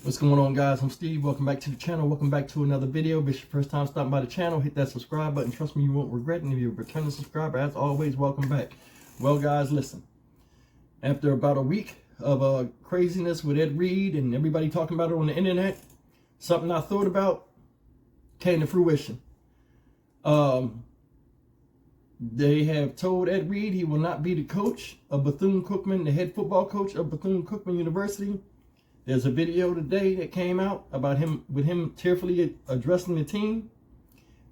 What's going on, guys? I'm Steve. Welcome back to the channel. Welcome back to another video. If it's your first time stopping by the channel, hit that subscribe button. Trust me, you won't regret it. And if you're a returning subscriber, as always, welcome back. Well, guys, listen. After about a week of craziness with Ed Reed and everybody talking about it on the internet, something I thought about came to fruition. They have told Ed Reed he will not be the coach of Bethune Cookman, the head football coach of Bethune Cookman University. There's a video today that came out about him, with him tearfully addressing the team.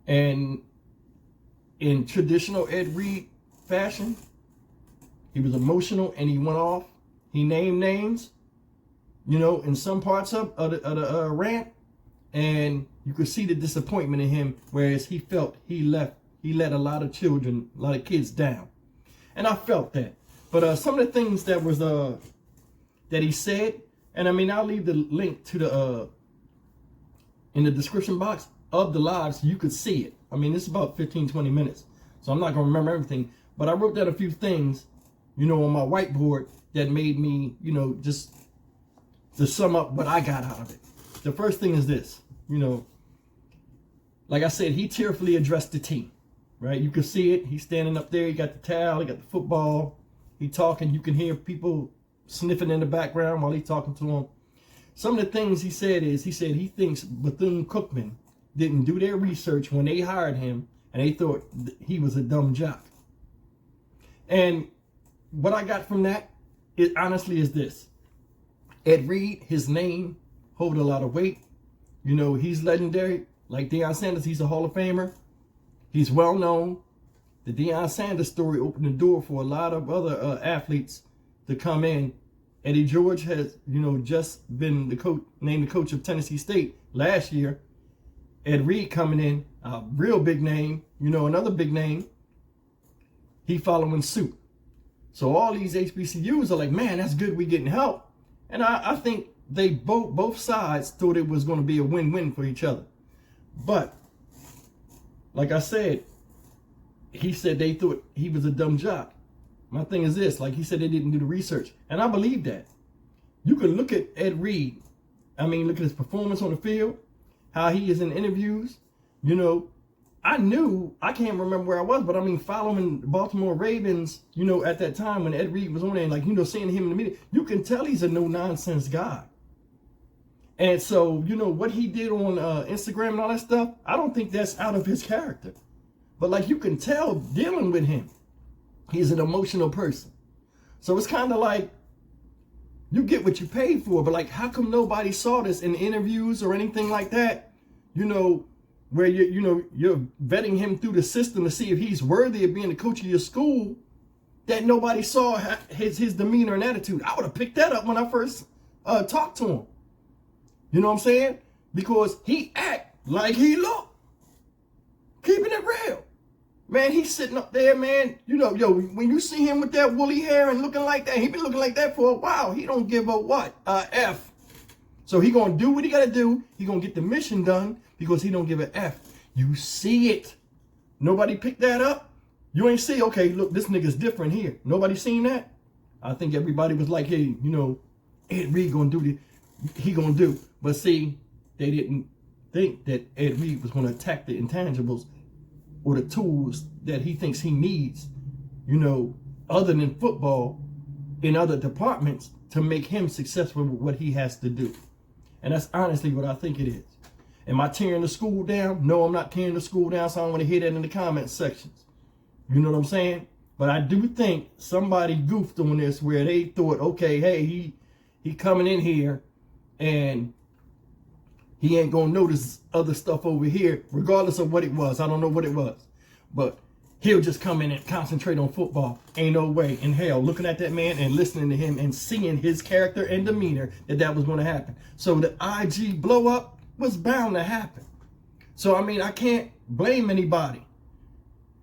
And in traditional Ed Reed fashion, he was emotional and he went off. He named names, you know, in some parts of the rant. And you could see the disappointment in him, whereas he felt he let a lot of children, a lot of kids down. And I felt that. But some of the things that was that he said, and I mean, I'll leave the link to the in the description box of the live so you could see it. I mean, it's about 15-20 minutes, so I'm not gonna remember everything, but I wrote down a few things, you know, on my whiteboard that made me, you know, just to sum up what I got out of it. The first thing is this, you know, like I said, he tearfully addressed the team, right? You can see it. He's standing up there. He got the towel. He got the football. He talking. You can hear people sniffing in the background while he's talking to him. Some of the things he said is, he said he thinks Bethune Cookman didn't do their research when they hired him, and they thought he was a dumb jock. And what I got from that, it honestly is this. Ed Reed, his name hold a lot of weight. You know, he's legendary. Like Deion Sanders, he's a Hall of Famer. He's well known. The Deion Sanders story opened the door for a lot of other athletes to come in. Eddie George has, you know, just been named the coach of Tennessee State last year. Ed Reed coming in, a real big name, you know, another big name. He following suit. So all these HBCUs are like, man, that's good, we getting help. And I think they both sides thought it was going to be a win-win for each other. But like I said, he said they thought he was a dumb jock. My thing is this, like he said, they didn't do the research. And I believe that. You can look at Ed Reed. I mean, look at his performance on the field, how he is in interviews. You know, I can't remember where I was, but I mean, following the Baltimore Ravens, you know, at that time when Ed Reed was on there, and like, you know, seeing him in the media, you can tell he's a no-nonsense guy. And so, you know, what he did on Instagram and all that stuff, I don't think that's out of his character. But like, you can tell dealing with him, he's an emotional person. So it's kind of like, you get what you paid for, but like, how come nobody saw this in interviews or anything like that? You know, where you're vetting him through the system to see if he's worthy of being the coach of your school, that nobody saw his demeanor and attitude. I would have picked that up when I first talked to him. You know what I'm saying? Because he act like he look. Keeping it real. Man, he's sitting up there, man. You know, yo, when you see him with that woolly hair and looking like that, he been looking like that for a while. He don't give a what? F. So he gonna do what he gotta do. He gonna get the mission done because he don't give a F. You see it. Nobody picked that up. You ain't see, okay, look, this nigga's different here. Nobody seen that? I think everybody was like, hey, you know, Ed Reed gonna do this. He gonna do. But see, they didn't think that Ed Reed was gonna attack the intangibles or the tools that he thinks he needs, you know, other than football, in other departments to make him successful with what he has to do. And that's honestly what I think it is. Am I tearing the school down? No, I'm not tearing the school down, so I don't want to hear that in the comment sections. You know what I'm saying? But I do think somebody goofed on this where they thought, okay, hey, he coming in here and he ain't gonna notice other stuff over here, regardless of what it was. I don't know what it was, but he'll just come in and concentrate on football. Ain't no way in hell, looking at that man and listening to him and seeing his character and demeanor, that was going to happen. So the IG blow up was bound to happen. So, I mean, I can't blame anybody.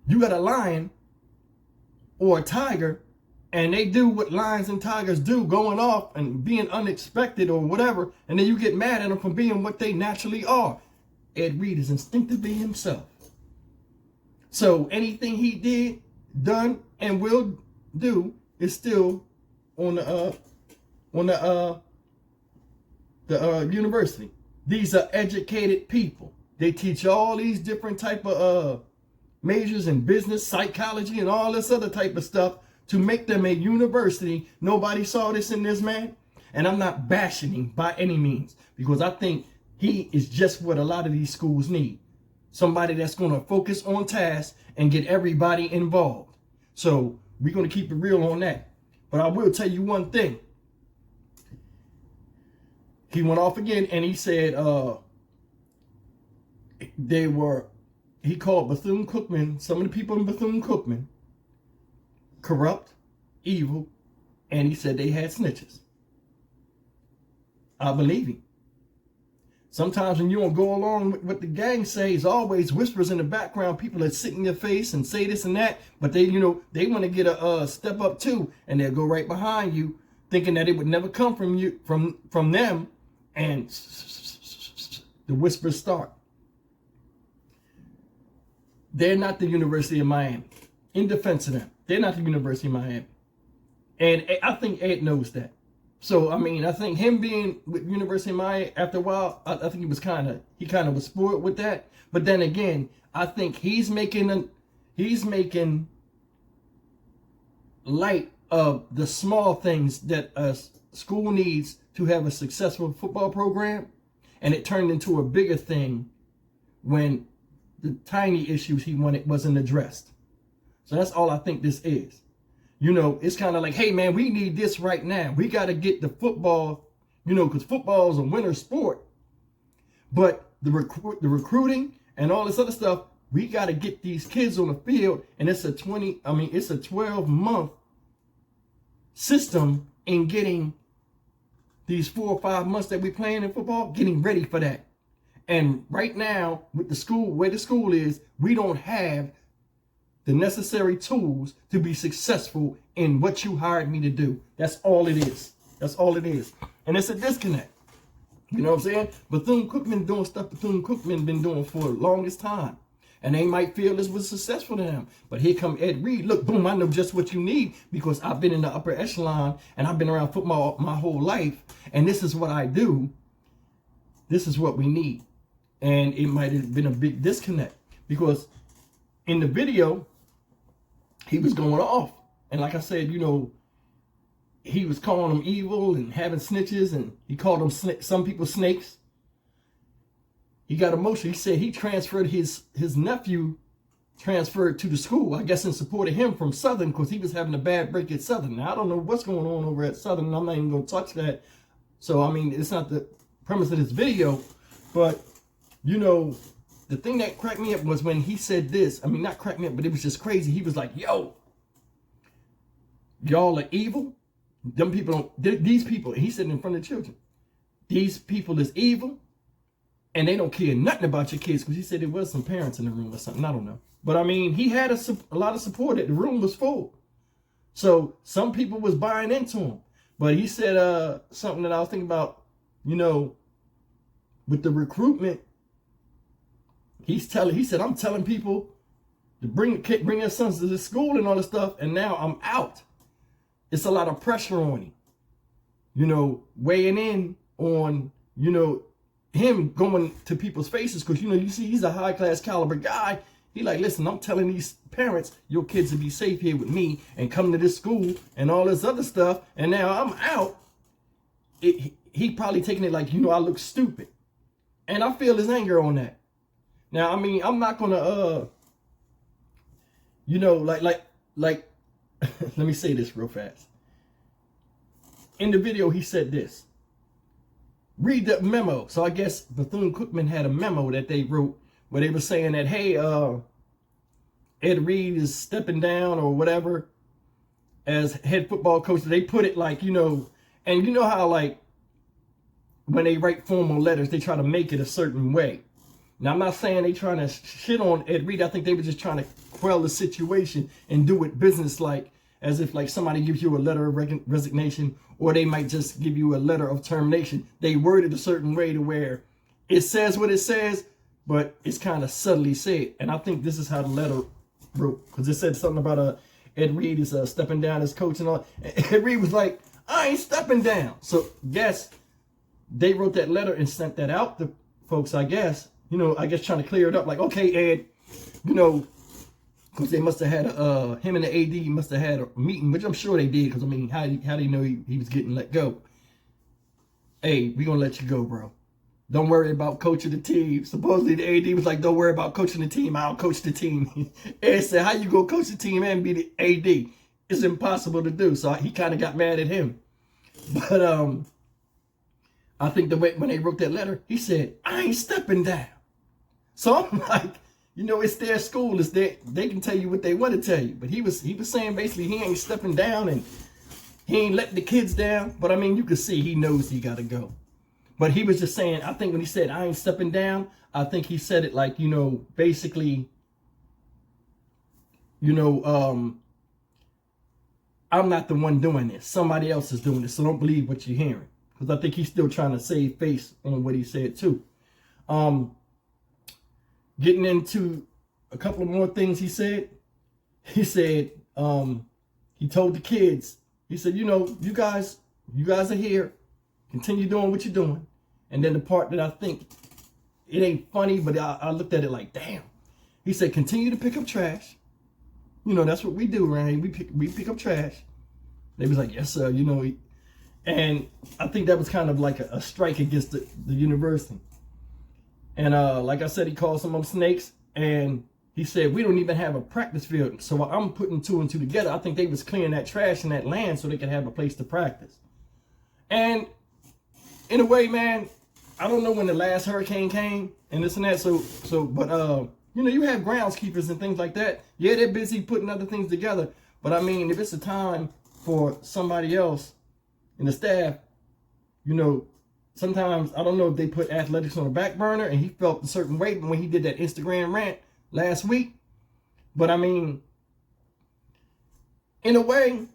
You got a lion or a tiger, and they do what lions and tigers do, going off and being unexpected or whatever, and then you get mad at them for being what they naturally are. Ed Reed is instinctively himself. So anything he done, and will do is still on the the university. These are educated people. They teach all these different type of majors in business, psychology, and all this other type of stuff to make them a university. Nobody saw this in this man. And I'm not bashing him by any means, because I think he is just what a lot of these schools need. Somebody that's going to focus on task and get everybody involved. So we're going to keep it real on that. But I will tell you one thing. He went off again and he said he called Bethune Cookman, some of the people in Bethune Cookman, corrupt, evil, and he said they had snitches. I believe him. Sometimes when you don't go along with what the gang says, always whispers in the background, people that sit in your face and say this and that, but they want to get a step up too, and they'll go right behind you, thinking that it would never come from you, from them, and the whispers start. They're not the University of Miami. In defense of them, they're not the University of Miami. And I think Ed knows that. So, I mean, I think him being with University of Miami, after a while, I think he kind of was spoiled with that. But then again, I think he's making light of the small things that a school needs to have a successful football program. And it turned into a bigger thing when the tiny issues he wanted wasn't addressed. So that's all I think this is. It's kind of like, hey, man, we need this right now. We got to get the football, because football is a winter sport. But the recruiting and all this other stuff, we got to get these kids on the field. And it's a 12-month system in getting these 4 or 5 months that we're playing in football, getting ready for that. And right now, with the school, where the school is, we don't have the necessary tools to be successful in what you hired me to do. That's all it is. That's all it is. And it's a disconnect. You know what I'm saying? Bethune Cookman doing stuff Bethune Cookman been doing for the longest time. And they might feel this was successful to them. But here come Ed Reed. Look, boom, I know just what you need, because I've been in the upper echelon and I've been around football my whole life. And this is what I do. This is what we need. And it might have been a big disconnect, because in the video, he was going off. And like I said, he was calling them evil and having snitches, and he called them some people snakes. He got emotional. He said he transferred his nephew, transferred to the school, I guess in support of him from Southern, because he was having a bad break at Southern. Now, I don't know what's going on over at Southern. I'm not even going to touch that. So, I mean, it's not the premise of this video. But, the thing that cracked me up was when he said this. I mean, not cracked me up, but it was just crazy. He was like, yo, y'all are evil. Them people these people, he said in front of the children, these people is evil, and they don't care nothing about your kids, because he said there was some parents in the room or something. I don't know. But I mean, he had a lot of support. The room was full. So some people was buying into him. But he said something that I was thinking about, with the recruitment. He said, I'm telling people to bring their sons to this school and all this stuff, and now I'm out. It's a lot of pressure on him, weighing in on, him going to people's faces, because, you see he's a high-class caliber guy. He like, listen, I'm telling these parents, your kids will be safe here with me and come to this school and all this other stuff, and now I'm out. He probably taking it like, I look stupid. And I feel his anger on that. Now, I mean, I'm not gonna, like, let me say this real fast. In the video, he said this. Read the memo. So I guess Bethune Cookman had a memo that they wrote where they were saying that, hey, Ed Reed is stepping down or whatever as head football coach. They put it like, and how, like, when they write formal letters, they try to make it a certain way. Now, I'm not saying they trying to shit on Ed Reed. I think they were just trying to quell the situation and do it business-like, as if like somebody gives you a letter of resignation, or they might just give you a letter of termination. They word it a certain way to where it says what it says, but it's kind of subtly said. And I think this is how the letter wrote, because it said something about Ed Reed is stepping down as coach and all. Ed Reed was like, I ain't stepping down. So yes, they wrote that letter and sent that out to folks, I guess, I guess trying to clear it up. Like, okay, Ed, because they must have had, him and the AD must have had a meeting, which I'm sure they did, because, I mean, how do you know he was getting let go? Hey, we going to let you go, bro. Don't worry about coaching the team. Supposedly the AD was like, don't worry about coaching the team. I'll coach the team. Ed said, how you go coach the team and be the AD? It's impossible to do. So he kind of got mad at him. But I think when they wrote that letter, he said, I ain't stepping down. So I'm like, it's their school. They can tell you what they want to tell you. But he was saying basically he ain't stepping down and he ain't letting the kids down. But I mean, you can see he knows he got to go. But he was just saying, I think when he said, I ain't stepping down, I think he said it like, basically, I'm not the one doing this. Somebody else is doing this. So don't believe what you're hearing. Because I think he's still trying to save face on what he said too. Getting into a couple of more things he said. He said, he told the kids, he said, you guys are here. Continue doing what you're doing. And then the part that I think, it ain't funny, but I looked at it like, damn. He said, continue to pick up trash. That's what we do, right? We pick up trash. They was like, yes, sir. And I think that was kind of like a strike against the university. And like I said, he called some of them snakes. And he said, we don't even have a practice field. So I'm putting two and two together. I think they was clearing that trash in that land so they could have a place to practice. And in a way, man, I don't know when the last hurricane came and this and that. But you have groundskeepers and things like that. Yeah, they're busy putting other things together. But I mean, if it's a time for somebody else in the staff, sometimes, I don't know if they put athletics on the back burner and he felt a certain way when he did that Instagram rant last week. But I mean, in a way,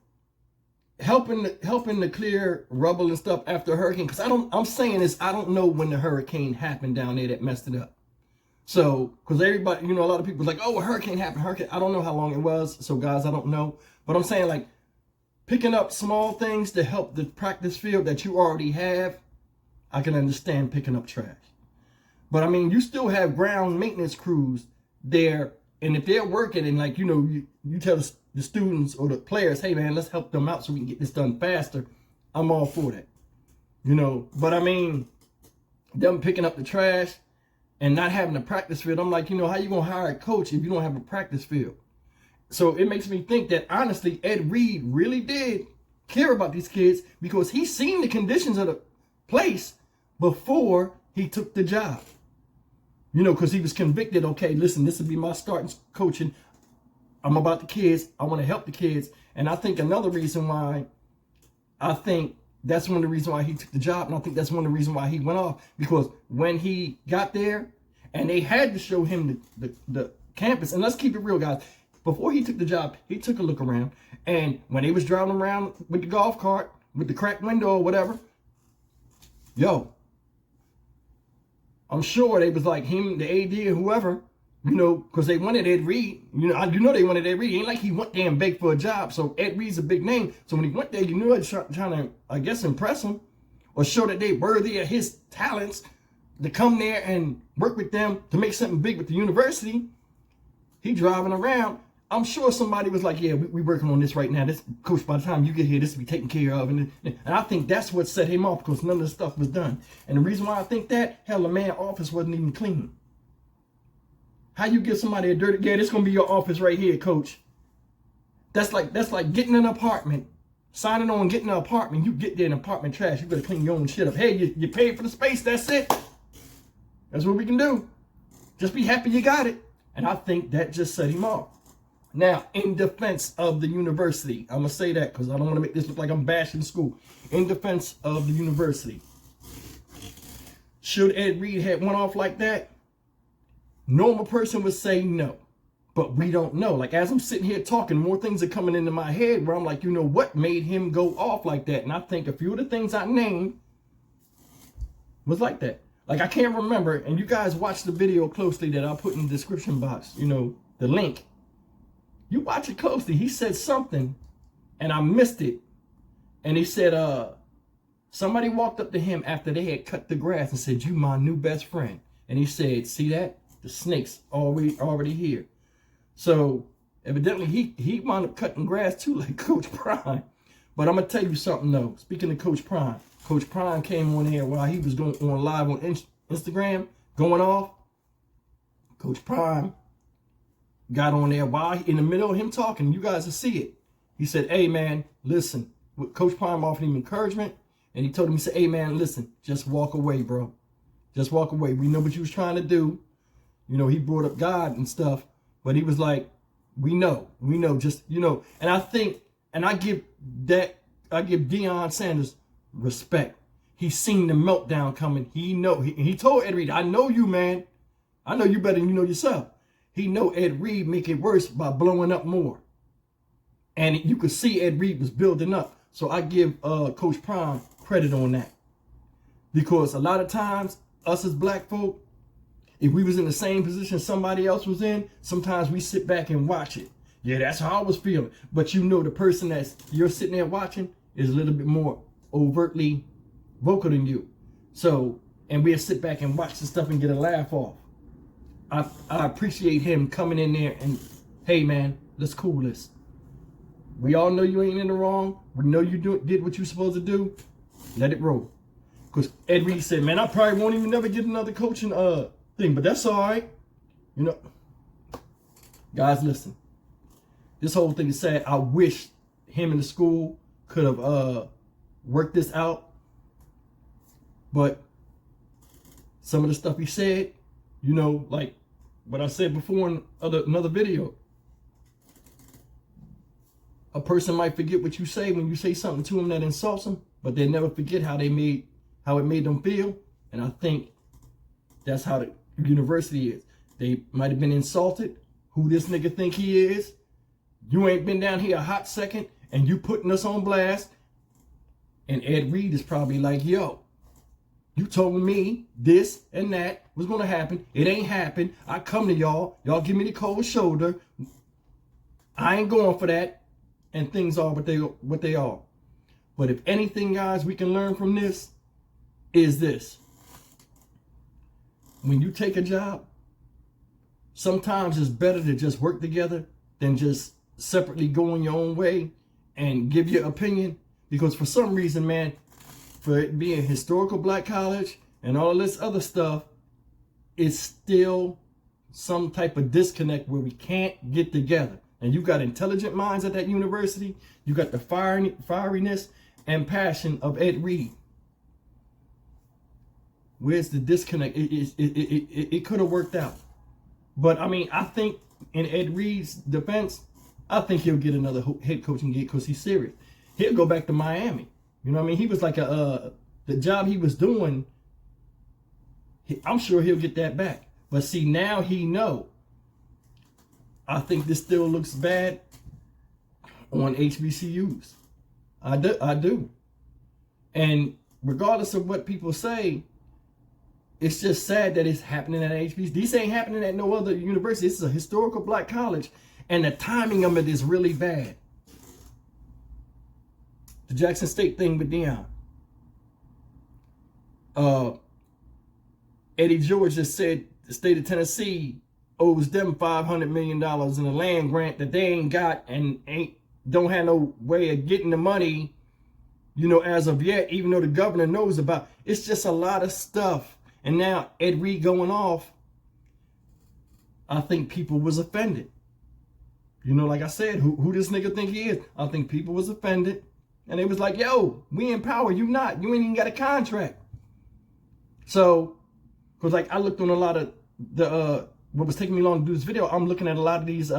helping to clear rubble and stuff after a hurricane, because I'm saying this, I don't know when the hurricane happened down there that messed it up. So, because everybody, a lot of people like, oh, a hurricane happened, I don't know how long it was. So guys, I don't know. But I'm saying, like, picking up small things to help the practice field that you already have, I can understand picking up trash. But I mean, you still have ground maintenance crews there. And if they're working and like, you tell the students or the players, hey man, let's help them out so we can get this done faster. I'm all for that. But I mean, them picking up the trash and not having a practice field. I'm like, how you going to hire a coach if you don't have a practice field? So it makes me think that honestly, Ed Reed really did care about these kids because he's seen the conditions of the place before he took the job. Because he was convicted. Okay, listen, this will be my starting coaching. I'm about the kids. I want to help the kids. And I think another reason why, that's one of the reasons why he took the job. And I think that's one of the reasons why he went off. Because when he got there and they had to show him the campus. And let's keep it real, guys. Before he took the job, he took a look around. And when they was driving around with the golf cart, with the cracked window or whatever, I'm sure they was like him, the AD or whoever, because they wanted Ed Reed. They wanted Ed Reed. It ain't like he went there and begged for a job. So Ed Reed's a big name. So when he went there, they was trying to, I guess, impress him or show that they worthy of his talents to come there and work with them to make something big with the university. He driving around. I'm sure somebody was like, yeah, we working on this right now. This, coach, by the time you get here, this will be taken care of. And I think that's what set him off because none of the stuff was done. And the reason why I think that, hell, the man's office wasn't even clean. How you give somebody a dirty, yeah, this going to be your office right here, coach. That's like getting an apartment, signing on getting an apartment. You get there in apartment trash. You better clean your own shit up. Hey, you paid for the space. That's it. That's what we can do. Just be happy you got it. And I think that just set him off. Now, in defense of the university, I'm going to say that because I don't want to make this look like I'm bashing school. In defense of the university, should Ed Reed have went off like that? Normal person would say no, but we don't know. Like, as I'm sitting here talking, more things are coming into my head where I'm like, what made him go off like that? And I think a few of the things I named was like that. Like, I can't remember, and you guys watch the video closely that I'll put in the description box, the link. You watch it closely. He said something, and I missed it. And he said, Somebody walked up to him after they had cut the grass and said, "You my new best friend." And he said, "See that? The snake's already here." So evidently he wound up cutting grass too, like Coach Prime. But I'm gonna tell you something though. Speaking of Coach Prime came on there while he was going on live on Instagram, going off. Coach Prime got on there while in the middle of him talking. You guys will see it. He said, "Hey man, listen." Coach Prime offered him encouragement, and he told him, he said, "Hey man, listen, just walk away, bro. Just walk away. We know what you was trying to do." You know, he brought up God and stuff, but he was like, we know, just, you know. And I think, and I give Deion Sanders respect. He's seen the meltdown coming. He told Ed Reed, "I know you, man. I know you better than you know yourself." He know Ed Reed make it worse by blowing up more. And you could see Ed Reed was building up. So I give Coach Prime credit on that. Because a lot of times, us as black folk, if we was in the same position somebody else was in, sometimes we sit back and watch it. Yeah, that's how I was feeling. But you know the person you're sitting there watching is a little bit more overtly vocal than you. So, and we'll sit back and watch the stuff and get a laugh off. I appreciate him coming in there and, "Hey man, let's cool this. We all know you ain't in the wrong. We know you did what you supposed to do. Let it roll." Because Ed Reed said, "Man, I probably won't even never get another coaching thing, but that's all right." You know, guys, listen. This whole thing is sad. I wish him and the school could have worked this out. But some of the stuff he said, you know, like what I said before in another video, a person might forget what you say when you say something to them that insults them, but they never forget how it made them feel. And I think that's how the university is. They might have been insulted. Who this nigga think he is? You ain't been down here a hot second and you putting us on blast. And Ed Reed is probably like, "Yo, you told me this and that was going to happen. It ain't happened. I come to y'all. Y'all give me the cold shoulder. I ain't going for that." And things are what they are. But if anything, guys, we can learn from this is this. When you take a job, sometimes it's better to just work together than just separately go on your own way and give your opinion. Because for some reason, man, for it being historical black college and all this other stuff, it's still some type of disconnect where we can't get together. And you got intelligent minds at that university. You got the fieriness and passion of Ed Reed. Where's the disconnect? It could have worked out. But I mean, I think in Ed Reed's defense, I think he'll get another head coaching gig because he's serious. He'll go back to Miami. You know what I mean? He was like the job he was doing, I'm sure he'll get that back. But see, now he know. I think this still looks bad on HBCUs. I do. And regardless of what people say, it's just sad that it's happening at HBCUs. This ain't happening at no other university. This is a historical black college, and the timing of it is really bad. The Jackson State thing with Deion. Eddie George just said the state of Tennessee owes them $500 million in a land grant that they ain't got and don't have no way of getting the money, you know, as of yet, even though the governor knows about. It's just a lot of stuff. And now Ed Reed going off, I think people was offended. You know, like I said, who this nigga think he is? I think people was offended. And it was like, "Yo, we in power, you not. You ain't even got a contract." So, because like I looked on a lot of the what was taking me long to do this video, I'm looking at a lot of these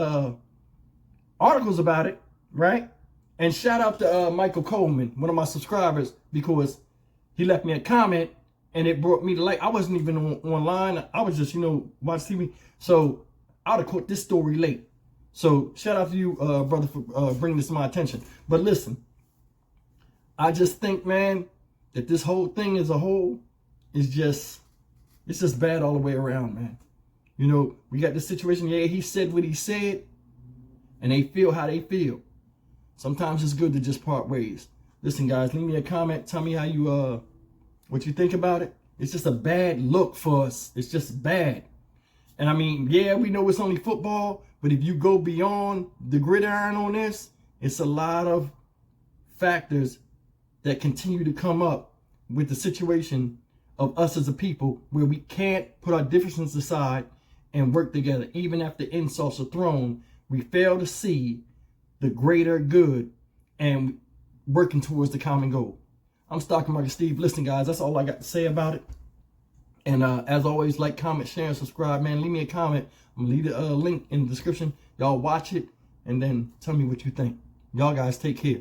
articles about it, right? And shout out to Michael Coleman, one of my subscribers, because he left me a comment and it brought me to light. I wasn't even online. I was just, you know, watching TV. So I would have caught this story late. So shout out to you, brother, for bringing this to my attention. But listen, I just think, man, that this whole thing as a whole is just, it's just bad all the way around, man. You know, we got this situation, yeah, he said what he said, and they feel how they feel. Sometimes it's good to just part ways. Listen, guys, leave me a comment. Tell me how you what you think about it. It's just a bad look for us. It's just bad. And I mean, yeah, we know it's only football, but if you go beyond the gridiron on this, it's a lot of factors that continue to come up with the situation of us as a people, where we can't put our differences aside and work together. Even after insults are thrown, we fail to see the greater good and working towards the common goal. I'm Stock Market Steve. Listen, guys, that's all I got to say about it. And as always, like, comment, share, and subscribe, man. Leave me a comment. I'm going to leave the link in the description. Y'all watch it and then tell me what you think. Y'all guys take care.